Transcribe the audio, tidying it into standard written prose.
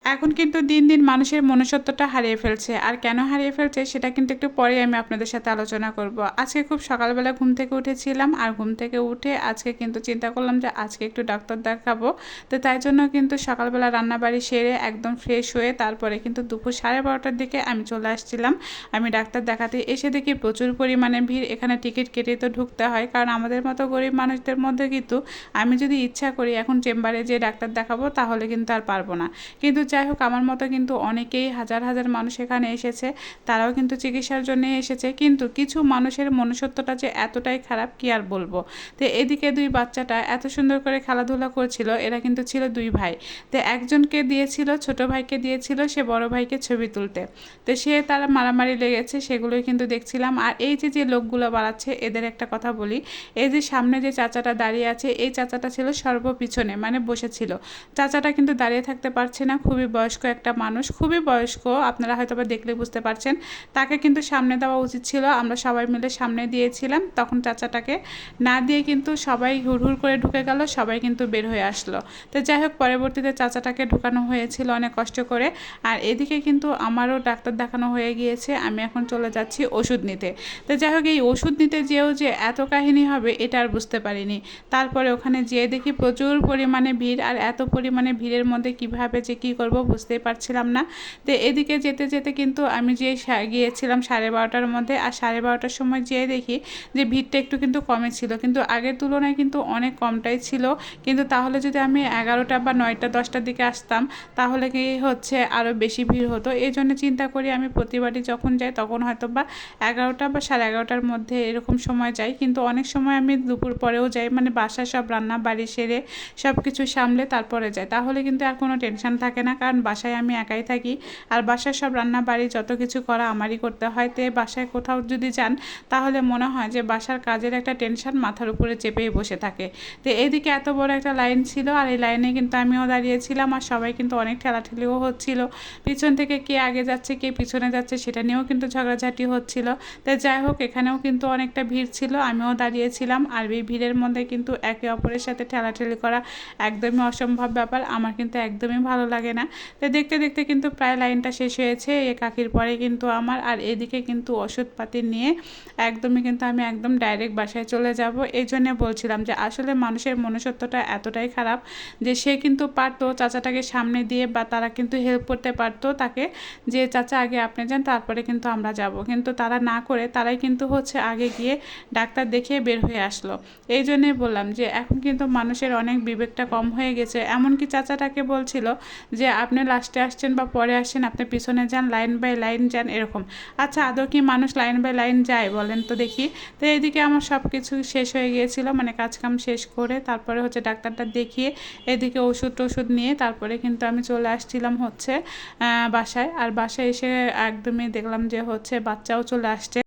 এখন কিন্তু দিন দিন মানুষের মনুষ্যত্বটা হারিয়ে ফেলছে। আর কেন হারিয়ে ফেলছে সেটা কিন্তু একটু পরেই আমি আপনাদের সাথে আলোচনা করব। আজকে খুব সকালবেলা ঘুম থেকে উঠেছিলাম, আর ঘুম থেকে উঠে আজকে কিন্তু চিন্তা করলাম যে আজকে একটু ডাক্তার দেখাবো। তো তাই জন্য কিন্তু সকালবেলা রান্নাবাড়ি সেরে একদম ফ্রেশ হয়ে তারপরে কিন্তু দুপুর 12:30টার দিকে আমি চলে আসছিলাম। আমি ডাক্তার দেখাতে এসে দেখি প্রচুর পরিমাণে ভিড়। এখানে টিকিট কেটে তো ঢুকতে হয়, কারণ আমাদের মতো গরিব মানুষদের মধ্যে কিন্তু আমি যদি ইচ্ছা করি এখন চেম্বারে যে ডাক্তার দেখাবো তাহলে কিন্তু আর পারবো না। কিন্তু যাই হোক, আমার মতো কিন্তু অনেকেই হাজার হাজার মানুষ এখানে এসেছে, তারাও কিন্তু চিকিৎসার জন্য এসেছে। কিন্তু কিছু মানুষের মনুষ্যত্বটা যে এতটাই খারাপ কি আর বলবো। তো এদিকে দুই বাচ্চাটা এত সুন্দর করে খেলাধুলা করছিল, এরা কিন্তু ছিল দুই ভাই। তো একজনকে দিয়েছিল, ছোট ভাইকে দিয়েছিল সে বড় ভাইকে ছবি তুলতে। তো সে তারা মারামারি লেগেছে, সেগুলোই কিন্তু দেখছিলাম। আর এই যে যে লোকগুলো বাড়াচ্ছে এদের একটা কথা বলি, এই যে সামনে যে চাচাটা দাঁড়িয়ে আছে, এই চাচাটা ছিল সর্বপিছনে, মানে বসেছিল। চাচাটা কিন্তু দাঁড়িয়ে থাকতে পারছে না, খুবই বয়স্ক একটা মানুষ, খুবই বয়স্ক, আপনারা হয়তো বা দেখলে বুঝতে পারছেন। তাকে কিন্তু সামনে দেওয়া উচিত ছিল, আমরা সবাই মিলে সামনে দিয়েছিলাম। তখন চাচাটাকে না দিয়ে কিন্তু সবাই হুড়হুড় করে ঢুকে গেল, সবাই কিন্তু বের হয়ে আসলো। তো যাই হোক, পরবর্তীতে চাচাটাকে ঢুকানো হয়েছিল অনেক কষ্ট করে। আর এদিকে কিন্তু আমারও ডাক্তার দেখানো হয়ে গিয়েছে, আমি এখন চলে যাচ্ছি ওষুধ নিতে। তো যাই হোক, এই ওষুধ নিতে যেও যে এত কাহিনী হবে এটা আর বুঝতে পারিনি। তারপরে ওখানে যেয়ে দেখি প্রচুর পরিমাণে ভিড়, আর এত পরিমাণে ভিড়ের মধ্যে কীভাবে যে কী করব বুঝতেই পারছিলাম না। তো এদিকে যেতে যেতে কিন্তু আমি যে গিয়েছিলাম 12:30টার মধ্যে, আর 12:30টার সময় যেয়ে দেখি যে ভিড়টা একটু কিন্তু কমে ছিল, কিন্তু আগের তুলনায় কিন্তু অনেক কমটাই ছিল। কিন্তু তাহলে যদি আমি 11টা বা 9টা 10টার দিকে আসতাম তাহলে কি হচ্ছে আরও বেশি ভিড় হতো। এই জন্য চিন্তা করি আমি প্রতিবারই যখন যাই তখন হয়তো বা 11টা বা 11:30টার মধ্যে এরকম সময় যাই। কিন্তু অনেক সময় আমি দুপুর পরেও যাই, মানে বাসায় সব রান্না বাড়ি সেরে সব কিছু সামলে তারপরে যাই, তাহলে কিন্তু আর কোনো টেনশন থাকে না, কারণ বাসায় আমি একাই থাকি। আর বাসায় সব রান্না বাড়ি যত কিছু করা আমারই করতে হয়। তো বাসায় কোথাও যদি যান তাহলে মনে হয় যে বাসার কাজের একটা টেনশন মাথার উপরে চেপেই বসে থাকে। তো এইদিকে এত বড় একটা লাইন ছিল, আর এই লাইনে কিন্তু আমিও দাঁড়িয়েছিলাম, আর সবাই কিন্তু অনেক ঠেলাঠেলিও হচ্ছিল। পিছন থেকে কে আগে যাচ্ছে কে পিছনে যাচ্ছে সেটা নিয়েও কিন্তু ঝগড়াঝাটি হচ্ছিল। তো যাই হোক, এখানেও কিন্তু অনেকটা ভিড় ছিল, আমিও দাঁড়িয়েছিলাম। আর এই ভিড়ের মধ্যে কিন্তু একে অপরের সাথে ঠেলাঠেলি করা একদমই অসম্ভব ব্যাপার, আমার কিন্তু একদমই ভালো লাগে না। তো দেখতে দেখতে কিন্তু প্রায় লাইনটা শেষ হয়েছে, এ কাকির পরে কিন্তু আমার। আর এদিকে কিন্তু ওষুধপাতি নিয়ে একদমই কিন্তু আমি একদম ডাইরেক্ট বাসায় চলে যাব। এই জন্যে বলছিলাম যে আসলে মানুষের মনুষ্যত্বটা এতটাই খারাপ যে সে কিন্তু পারতো চাচাটাকে সামনে দিয়ে, বা তারা কিন্তু হেল্প করতে পারতো তাকে, যে চাচা আগে আপনি যান তারপরে কিন্তু আমরা যাব। কিন্তু তারা না করে তারাই কিন্তু হচ্ছে আগে গিয়ে ডাক্তার দেখিয়ে বের হয়ে আসলো। এই জন্যই বললাম যে এখন কিন্তু মানুষের অনেক বিবেকটা কম হয়ে গেছে। এমনকি চাচাটাকে বলছিল যে আপনি লাস্টে আসছেন বা পরে আসছেন, আপনি পিছনে যান, লাইন বাই লাইন যান, এরকম। আচ্ছা, আদৌ কি মানুষ লাইন বাই লাইন যায় বলেন তো দেখি? তো এইদিকে আমার সব কিছু শেষ হয়ে গিয়েছিল, মানে কাজকাম শেষ করে তারপরে হচ্ছে ডাক্তারটা দেখিয়ে এদিকে ওষুধ টষুধ নিয়ে তারপরে কিন্তু আমি চলে আসছিলাম হচ্ছে বাসায়। আর বাসায় এসে একদমই দেখলাম যে হচ্ছে বাচ্চাও চলে আসছে।